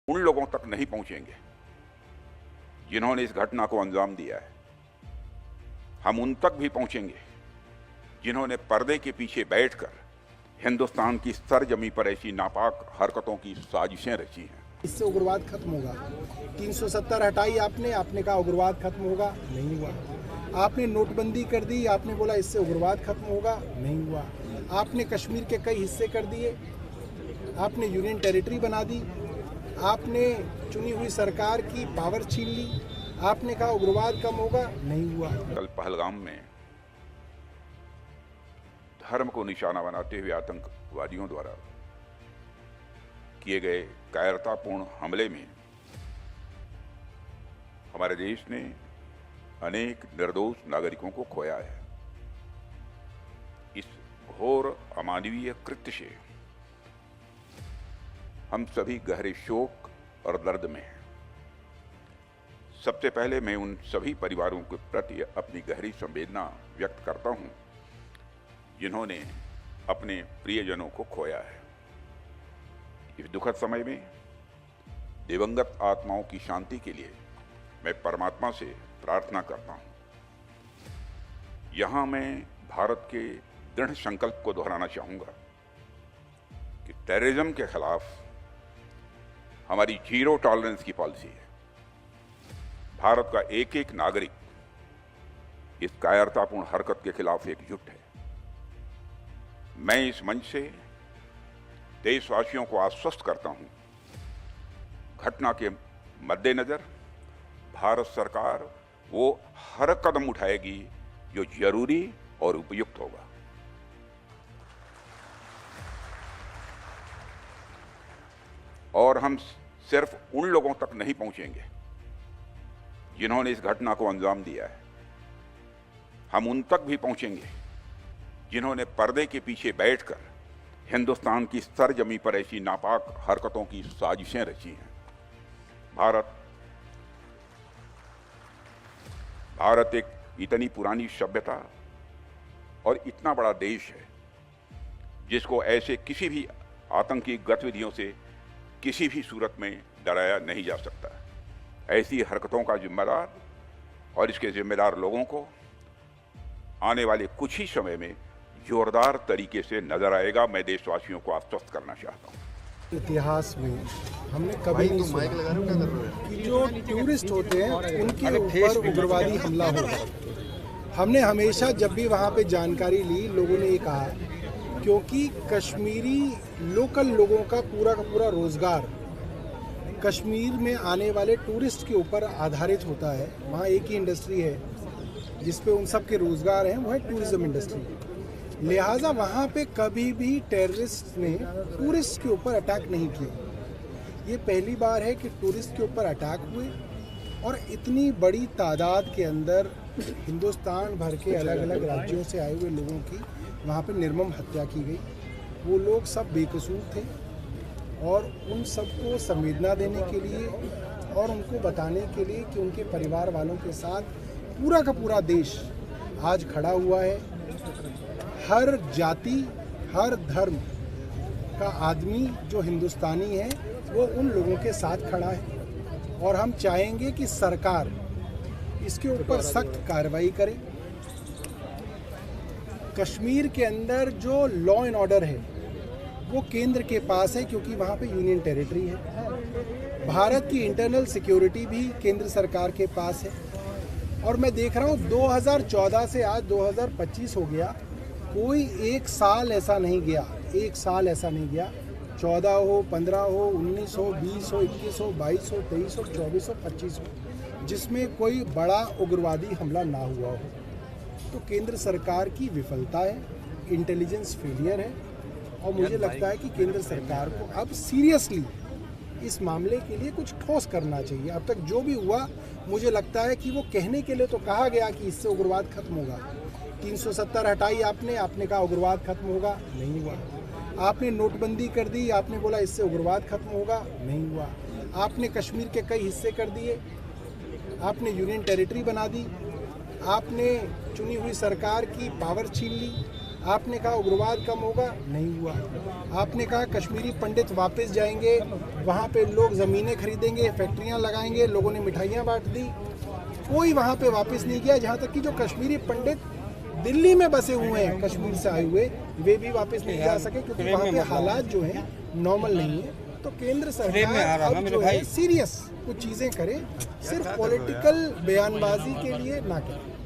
उन लोगों तक नहीं पहुंचेंगे जिन्होंने इस घटना को अंजाम दिया है। हम उन तक भी पहुंचेंगे जिन्होंने पर्दे के पीछे बैठकर हिंदुस्तान की सरजमी पर ऐसी नापाक हरकतों की साजिशें रची हैं। इससे उग्रवाद खत्म होगा। 370 हटाई आपने कहा उग्रवाद खत्म होगा, नहीं हुआ। आपने नोटबंदी कर दी, आपने बोला इससे उग्रवाद खत्म होगा, नहीं हुआ। आपने कश्मीर के कई हिस्से कर दिए, आपने यूनियन टेरिटरी बना दी, आपने चुनी हुई सरकार की पावर छीन ली, आपने कहा उग्रवाद कम होगा, नहीं हुआ। कल पहलगाम में धर्म को निशाना बनाते हुए आतंकवादियों द्वारा किए गए कायरतापूर्ण हमले में हमारे देश ने अनेक निर्दोष नागरिकों को खोया है। इस घोर अमानवीय कृत्य से हम सभी गहरे शोक और दर्द में हैं। सबसे पहले मैं उन सभी परिवारों के प्रति अपनी गहरी संवेदना व्यक्त करता हूं जिन्होंने अपने प्रियजनों को खोया है। इस दुखद समय में दिवंगत आत्माओं की शांति के लिए मैं परमात्मा से प्रार्थना करता हूं। यहां मैं भारत के दृढ़ संकल्प को दोहराना चाहूंगा कि टेररिज्म के खिलाफ हमारी जीरो टॉलरेंस की पॉलिसी है। भारत का एक एक नागरिक इस कायरतापूर्ण हरकत के खिलाफ एकजुट है। मैं इस मंच से देशवासियों को आश्वस्त करता हूं, घटना के मद्देनजर भारत सरकार वो हर कदम उठाएगी जो जरूरी और उपयुक्त होगा। और हम सिर्फ उन लोगों तक नहीं पहुंचेंगे जिन्होंने इस घटना को अंजाम दिया है। हम उन तक भी पहुंचेंगे जिन्होंने पर्दे के पीछे बैठकर हिंदुस्तान की सरजमी पर ऐसी नापाक हरकतों की साजिशें रची हैं। भारत एक इतनी पुरानी सभ्यता और इतना बड़ा देश है जिसको ऐसे किसी भी आतंकी गतिविधियों से किसी भी सूरत में डराया नहीं जा सकता। ऐसी हरकतों का जिम्मेदार और इसके जिम्मेदार लोगों को आने वाले कुछ ही समय में जोरदार तरीके से नजर आएगा। मैं देशवासियों को आश्वस्त करना चाहता हूं। इतिहास में हमने कभी नहीं सुना कि जो टूरिस्ट होते हैं उनके ऊपर उग्रवादी हमला होगा। हमने हमेशा जब भी वहाँ पे जानकारी ली, लोगों ने ये कहा क्योंकि कश्मीरी लोकल लोगों का पूरा रोजगार कश्मीर में आने वाले टूरिस्ट के ऊपर आधारित होता है। वहाँ एक ही इंडस्ट्री है जिस पे उन सब के रोजगार हैं, वो है टूरिज्म इंडस्ट्री। लिहाजा वहाँ पे कभी भी टेररिस्ट ने टूरिस्ट के ऊपर अटैक नहीं किया। ये पहली बार है कि टूरिस्ट के ऊपर अटैक हुए और इतनी बड़ी तादाद के अंदर हिंदुस्तान भर के अलग अलग राज्यों से आए हुए लोगों की वहाँ पे निर्मम हत्या की गई। वो लोग सब बेकसूर थे और उन सबको संवेदना देने के लिए और उनको बताने के लिए कि उनके परिवार वालों के साथ पूरा का पूरा देश आज खड़ा हुआ है। हर जाति, हर धर्म का आदमी जो हिंदुस्तानी है वो उन लोगों के साथ खड़ा है और हम चाहेंगे कि सरकार इसके ऊपर सख्त कार्रवाई करे। कश्मीर के अंदर जो लॉ एंड ऑर्डर है वो केंद्र के पास है क्योंकि वहाँ पे यूनियन टेरिटरी है। भारत की इंटरनल सिक्योरिटी भी केंद्र सरकार के पास है। और मैं देख रहा हूँ 2014 से आज 2025 हो गया, कोई एक साल ऐसा नहीं गया 14 हो, 15 हो, 19 हो, 20 हो, 21 हो, 22 हो, 23 हो, 24 हो, 25 हो जिसमें कोई बड़ा उग्रवादी हमला ना हुआ हो। तो केंद्र सरकार की विफलता है, इंटेलिजेंस फेलियर है और मुझे लगता है कि केंद्र सरकार को अब सीरियसली इस मामले के लिए कुछ ठोस करना चाहिए। अब तक जो भी हुआ मुझे लगता है कि वो कहने के लिए तो कहा गया कि इससे उग्रवाद खत्म होगा। 370 हटाई आपने कहा उग्रवाद खत्म होगा, नहीं हुआ। आपने नोटबंदी कर दी, आपने बोला इससे उग्रवाद खत्म होगा, नहीं हुआ। आपने कश्मीर के कई हिस्से कर दिए, आपने यूनियन टेरिटरी बना दी, आपने चुनी हुई सरकार की पावर छीन ली, आपने कहा उग्रवाद कम होगा, नहीं हुआ। आपने कहा कश्मीरी पंडित वापस जाएंगे, वहाँ पे लोग ज़मीनें खरीदेंगे, फैक्ट्रियाँ लगाएंगे, लोगों ने मिठाइयाँ बांट दी, कोई वहाँ पे वापस नहीं गया। जहाँ तक कि जो कश्मीरी पंडित दिल्ली में बसे हुए हैं कश्मीर से आए हुए, वे भी वापस नहीं जा सके क्योंकि वहाँ पे हालात जो हैं नॉर्मल नहीं है। तो केंद्र सरकार अब जो है सीरियस कुछ चीज़ें करे, सिर्फ पॉलिटिकल बयानबाजी के लिए ना करे।